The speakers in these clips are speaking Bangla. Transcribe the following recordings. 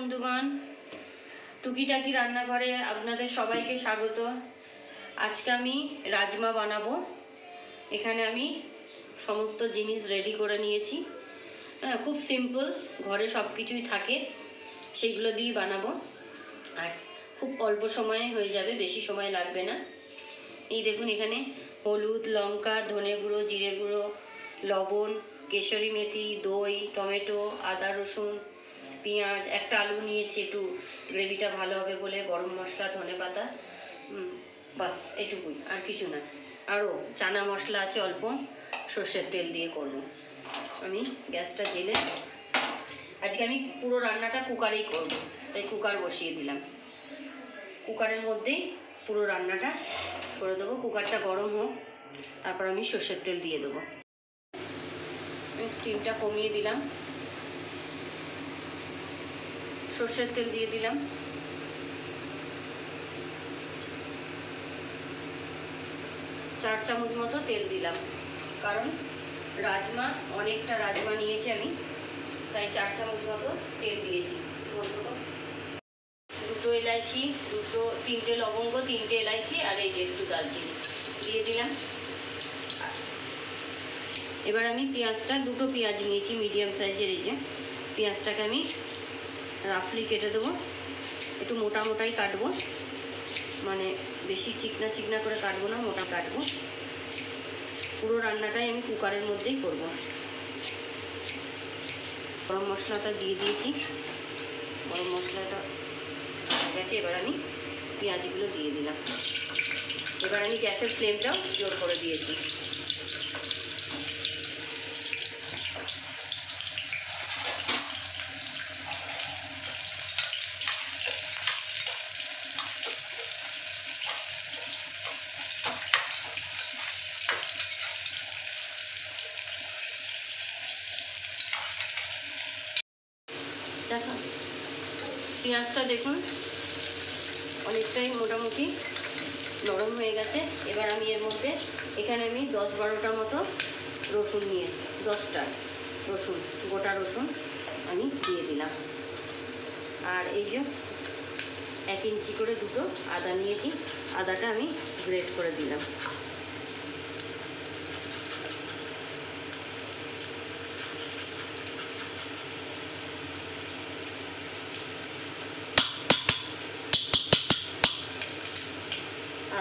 বন্ধুগণ, টুকিটাকি রান্নাঘরে আপনাদের সবাইকে স্বাগত। আজকে আমি রাজমা বানাবো। এখানে আমি সমস্ত জিনিস রেডি করে নিয়েছি। খুব সিম্পল, ঘরে সব কিছুই থাকে, সেইগুলো দিয়ে বানাবো। আর খুব অল্প সময়ে হয়ে যাবে, বেশি সময় লাগবে না। এই দেখুন, এখানে হলুদ, লঙ্কা, ধনে গুঁড়ো, জিরে গুঁড়ো, লবণ, কেশরি মেথি, দই, টমেটো, আদা রসুন, পেঁয়াজ, একটা আলু নিয়েছি একটু গ্রেভিটা ভালো হবে বলে, গরম মশলা, ধনে পাতা, বাস এটুকুই, আর কিছু না। আরও চানা মশলা আছে অল্প, সর্ষের তেল দিয়ে করব। আমি গ্যাসটা জেলে আজকে আমি পুরো রান্নাটা কুকারেই করব, তাই কুকার বসিয়ে দিলাম। কুকারের মধ্যেই পুরো রান্নাটা করে দেবো। কুকারটা গরম হোক, তারপর আমি সর্ষের তেল দিয়ে দেবো। আমি স্টিমটা কমিয়ে দিলাম, সর্ষের তেল দিয়ে দিলাম। চার চামচ মতো তেল দিলাম, কারণ রাজমা, অনেকটা রাজমা নিয়েছি আমি, তাই 4 চামচ মতো তেল দিয়েছি। দুটো এলাইচি, তিনটে লবঙ্গ, 3টে এলাইচি, আর এই যে একটু দারচিনি দিয়ে দিলাম। এবার আমি পেঁয়াজটা, 2টো পেঁয়াজ নিয়েছি মিডিয়াম সাইজের, এই যে পেঁয়াজটাকে আমি রাফলি কেটে দেবো। একটু মোটা মোটাই কাটবো, মানে বেশি চিকনা চিকনা করে কাটবো না, মোটা কাটবো। পুরো রান্নাটাই আমি কুকারের মধ্যেই করব। গরম মশলাটা দিয়ে দিয়েছি, গরম মশলাটা হয়ে গেছে। এবার আমি পেঁয়াজগুলো দিয়ে দিলাম। এবার আমি গ্যাসের ফ্লেমটাও জোর করে দিয়েছি। দেখো, পেঁয়াজটা দেখুন অনেকটাই মোটামুটি নরম হয়ে গেছে। এবার আমি এর মধ্যে, এখানে আমি 10-12টা মতো রসুন নিয়েছি, 10টা রসুন, গোটা রসুন আমি দিয়ে দিলাম। আর এই যে 1 ইঞ্চি করে 2টো আদা নিয়েছি, আদাটা আমি গ্রেট করে দিলাম।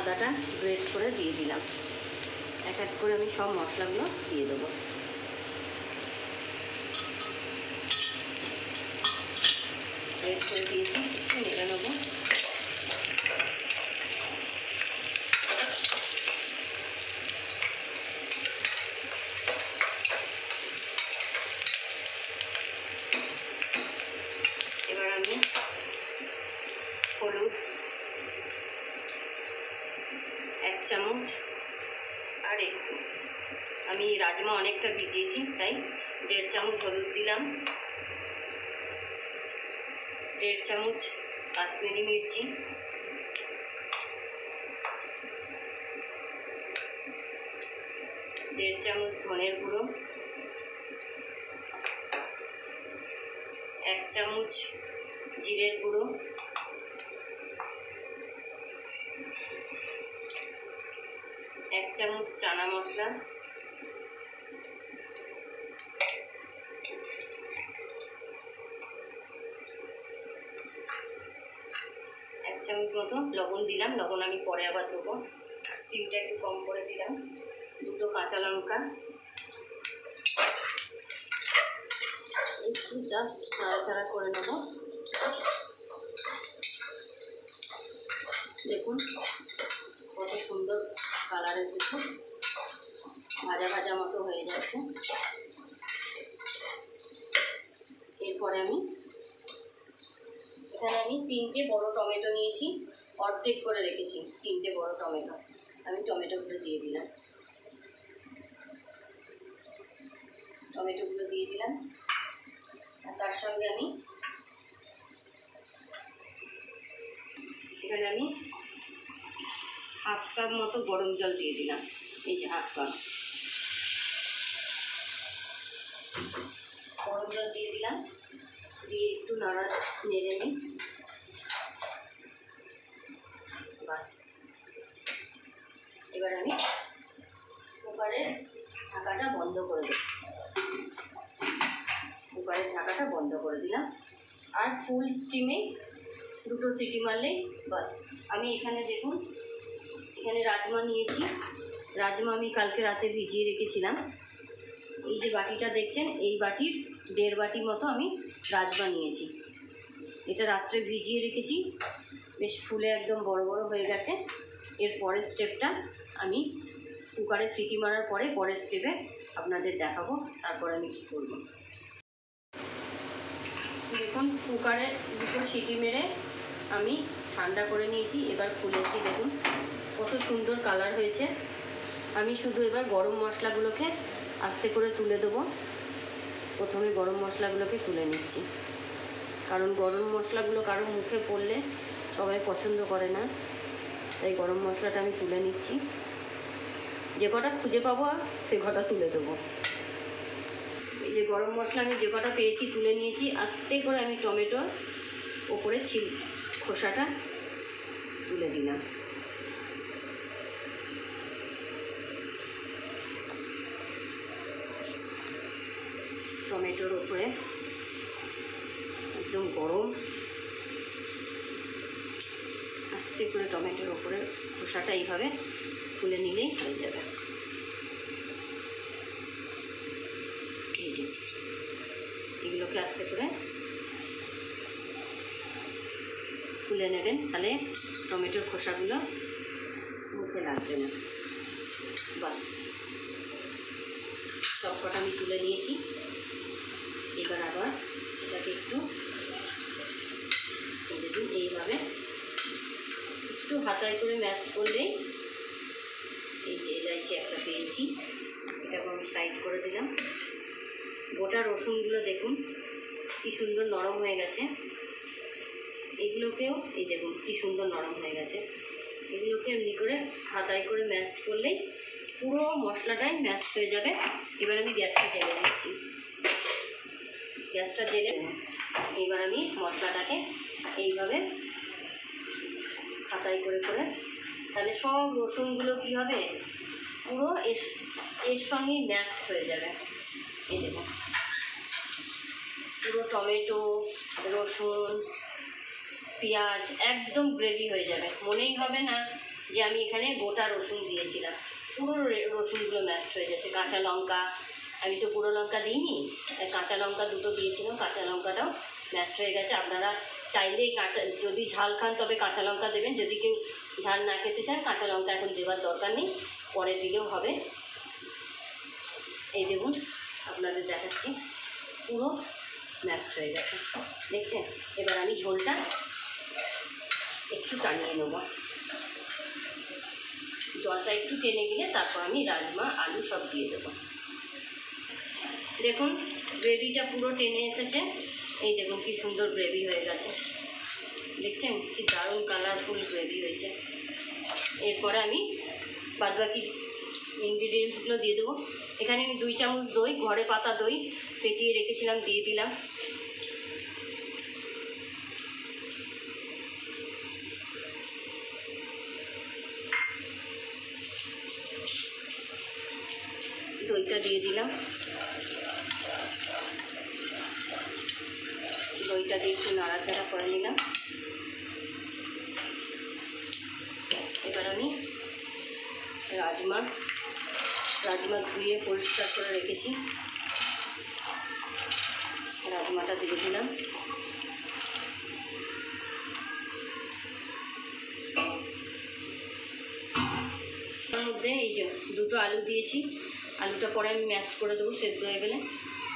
আদাটা গ্রেট করে দিয়ে দিলাম। এক এক করে আমি সব মশলাগুলো দিয়ে দেবো। গ্রেট করে দিয়েছি, নেড়ে নেবো। এবার আমি হলুদ 1 চামচ, আর একটু, আমি রাজমা অনেকটা ভিজিয়েছি তাই 1.5 চামচ হলুদ দিলাম। 1.5 চামচ কাশ্মীরি মির্চি, 1.5 চামচ ধনের গুঁড়ো, 1 চামচ জিরের গুঁড়ো, 1 চামচ চানা মশলা, 1 চামচ মতো লবণ দিলাম। লবণ আমি পরে আবার দেবো, স্টিমটা একটু কম করে দিলাম। 2টো কাঁচা লঙ্কা, একটু জাস্ট নাড়াচাড়া করে নেব। দেখুন কত সুন্দর কালার এসেছে, ভাজা ভাজা মতো হয়ে যাচ্ছে। এরপরে এখানে আমি 3টে বড় টমেটো নিয়েছি, অর্ধেক করে রেখেছি। 3টে বড় টমেটো, আমি টমেটোগুলো দিয়ে দিলাম। টমেটোগুলো দিয়ে দিলাম, আর তার সঙ্গে এখানে আমি 1/2 কাপ মতো গরম জল দিয়ে দিলাম। এই যে 1/2 কাপ গরম জল দিয়ে দিলাম। দিয়ে একটু নেড়ে নিই। বাস, এবার আমি কুকারের ঢাকাটা বন্ধ করে দেব। কুকারের ঢাকাটা বন্ধ করে দিলাম, আর ফুল স্টিমে 2টো সিটি মারলেই বাস। আমি এখানে দেখুন, এখানে রাজমা নিয়েছি। রাজমা আমি কালকে রাতে ভিজিয়ে রেখেছিলাম। এই যে বাটিটা দেখছেন, এই বাটির 1.5 বাটি মতো আমি রাজমা নিয়েছি। এটা রাত্রে ভিজিয়ে রেখেছি, বেশ ফুলে একদম বড় বড় হয়ে গেছে। এর পরের স্টেপটা আমি কুকারে সিটি মারার পরে পরের স্টেপে আপনাদের দেখাবো, তারপর আমি কী করব। দেখুন, কুকারে 2টো সিটি মেরে আমি ঠান্ডা করে নিয়েছি। এবার খুলেছি, দেখুন কত সুন্দর কালার হয়েছে। আমি শুধু এবার গরম মশলাগুলোকে আস্তে করে তুলে দেবো। প্রথমে গরম মশলাগুলোকে তুলে নিচ্ছি, কারণ গরম মশলাগুলো কারো মুখে পড়লে সবাই পছন্দ করে না, তাই গরম মশলাটা আমি তুলে নিচ্ছি। যে কটা খুঁজে পাবো সে কটা তুলে দেবো। এই যে গরম মশলা আমি যে কটা পেয়েছি তুলে নিয়েছি। আস্তে করে আমি টমেটোর ওপরে খোসাটা তুলে দিলাম। টমেটোর ওপরে একদম গরম, আস্তে করে টমেটোর ওপরে খোসাটা এইভাবে তুলে নিলেই হয়ে যাবে। এই যে এগুলোকে আস্তে করে তুলে নেবেন, তাহলে টমেটোর খোসাগুলো মুখে লাগবে না। বাস, সব কটা আমি তুলে নিয়েছি। এবার আবার এটাকে একটু দেখুন এইভাবে একটু হাতায় করে ম্যাশ করলেই, এই যে এলাইচি একটা পেয়েছি, এটাকে আমি সাইড করে দিলাম। গোটা রসুনগুলো দেখুন কি সুন্দর নরম হয়ে গেছে। এগুলোকেও এই দেখুন কি সুন্দর নরম হয়ে গেছে। এগুলোকে এমনি করে হাতায় করে ম্যাশ করলেই পুরো মশলাটাই ম্যাশ হয়ে যাবে। এবার আমি গ্যাসটা জেলে দিচ্ছি। গ্যাসটা জেলে এবার আমি মশলাটাকে এইভাবে হাতায় করে করে, তাহলে সব রসুনগুলো কী হবে, পুরো এর সঙ্গেই ম্যাশ হয়ে যাবে। এই দেখুন পুরো টমেটো, রসুন, পেঁয়াজ একদম গ্রেভি হয়ে যাবে। মনেই হবে না যে আমি এখানে গোটা রসুন দিয়েছিলাম। পুরো রসুনগুলো ম্যাশ হয়ে যাচ্ছে। কাঁচা লঙ্কা, আমি তো পুরো লঙ্কা দিইনি, কাঁচা লঙ্কা 2টো দিয়েছিলাম, কাঁচা লঙ্কাটাও ম্যাশ হয়ে গেছে। আপনারা চাইলে যদি ঝাল খান তবে কাঁচা লঙ্কা দেবেন, যদি কেউ ঝাল না খেতে চান কাঁচা লঙ্কা এখন দেওয়ার দরকার নেই, পরে দিলেও হবে। এই দেখুন আপনাদের দেখাচ্ছি, পুরো ম্যাশ হয়ে গেছে, দেখছেন। এবার আমি ঝোলটা একটু টানিয়ে নেব। জলটা একটু টেনে গেলে তারপর আমি রাজমা, আলু সব দিয়ে দেবো। দেখুন গ্রেভিটা পুরো টেনে এসেছে। এই দেখুন কি সুন্দর গ্রেভি হয়ে গেছে, দেখছেন কি দারুণ কালারফুল গ্রেভি হয়েছে। এরপরে আমি বাদবাকি ইনগ্রিডিয়েন্টসগুলো দিয়ে দেবো। এখানে আমি 2 চামচ দই, ঘরে পাতা দই ফেটিয়ে রেখেছিলাম, দিয়ে দিলাম। দইটা দিয়ে দিলাম। দইটা দিয়ে একটু নাড়াচাড়া করে নিলাম। এবার আমি রাজমা ধুয়ে পরিষ্কার করে রেখেছি, রাজমাটা দিয়ে দিলাম। তার মধ্যে এই যে 2টো আলু দিয়েছি, আলুটা পরে আমি ম্যাশ করে দেবো সেদ্ধ হয়ে গেলে।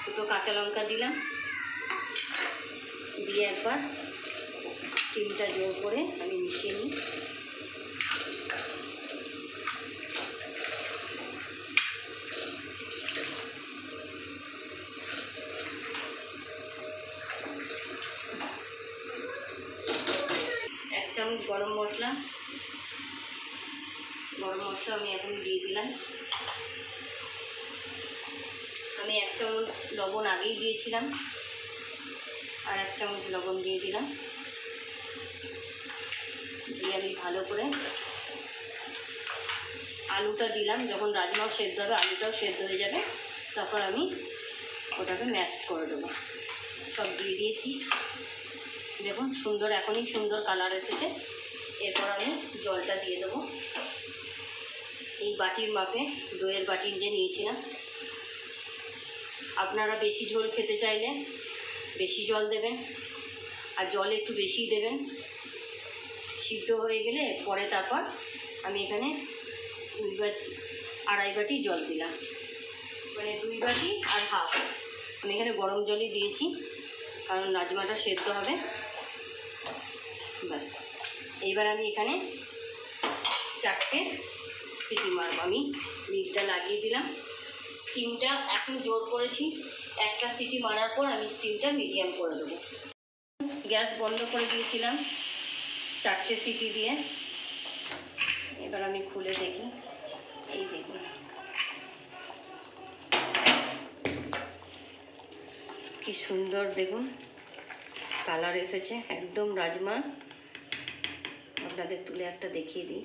2টো কাঁচা লঙ্কা দিলাম, দিয়ে একবার ডিমটা জোর করে আমি মিশিয়ে নিই। চামচ গরম মশলা আমি এখন দিয়ে দিলাম। আমি 1 চামচ লবণ আগেই দিয়েছিলাম। আর 1 চামচ লবণ দিয়ে দিলাম। দিয়ে আমি ভালো করে আলুটা দিলাম। যখন রাজমাও সেদ্ধ হবে, আলুটাও সেদ্ধ হয়ে যাবে, তারপর আমি ওটাকে ম্যাশ করে দেবো। সব দিয়ে দিয়েছি, দেখুন সুন্দর, এখনই সুন্দর কালার এসেছে। এরপর আমি জলটা দিয়ে দেবো। এই বাটির মাপে, দইয়ের বাটির যে নিয়েছিলাম। আপনারা বেশি ঝোল খেতে চাইলে বেশি জল দেবেন, আর জল একটু বেশিই দেবেন। সিদ্ধ হয়ে গেলে পরে তারপর আমি এখানে 2.5 বাটি জল দিলাম, মানে 2 বাটি আর হাফ। আমি এখানে গরম জলই দিয়েছি, কারণ রাজমাটা সেদ্ধ হবে। ব্যাস, এইবার আমি এখানে 4টে সিটি মারব। আমি লিডটা লাগিয়ে দিলাম। স্টিমটা এখন জোর করেছি, 1টা সিটি মারার পর আমি স্টিমটা মিডিয়াম করে দেবো। গ্যাস বন্ধ করে দিয়েছিলাম 4টে সিটি দিয়ে। এবার আমি খুলে দেখি, এই দেখুন কি সুন্দর, দেখুন কালার এসেছে একদম রাজমা। আপনাদের তুলে একটা দেখিয়ে দিই,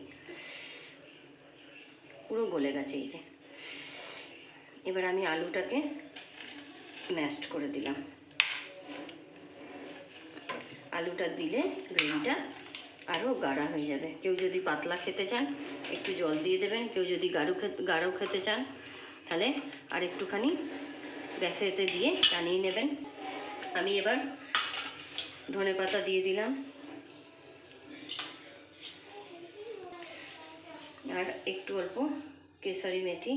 পুরো গলে গেছে এই যে। এবার আমি আলুটাকে ম্যাশড করে দিলাম। আলুটা দিলে গ্রেভিটা আরও গাঢ় হয়ে যাবে। কেউ যদি পাতলা খেতে চান একটু জল দিয়ে দেবেন, কেউ যদি গাঢ় খেতে চান তাহলে আর একটুখানি গ্যাসেতে দিয়ে টানিয়ে নেবেন। আমি এবার ধনেপাতা দিয়ে দিলাম, আর একটু অল্প কেসারি মেথি।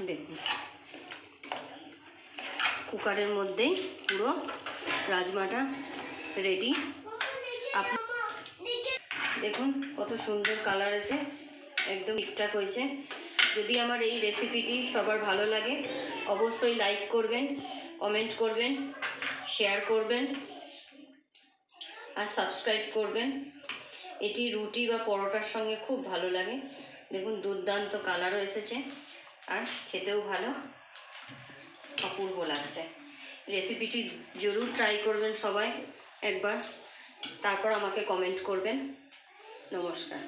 দেখুন কুকারের মধ্যেই পুরো রাজমাটা রেডি। আপনি দেখুন কত সুন্দর কালার এসে একদম ঠিকঠাক হয়েছে। যদি আমার এই রেসিপিটি সবার ভালো লাগে অবশ্যই লাইক করবেন, কমেন্ট করবেন, শেয়ার করবেন আর সাবস্ক্রাইব করবেন। এটি রুটি বা পরোটার সঙ্গে খুব ভালো লাগে। দেখুন দুর্দান্ত কালারও এসেছে আর খেতেও ভালো, অপূর্ব লাগছে। রেসিপিটি জরুর ট্রাই করবেন সবাই একবার, তারপর আমাকে কমেন্ট করবেন। নমস্কার।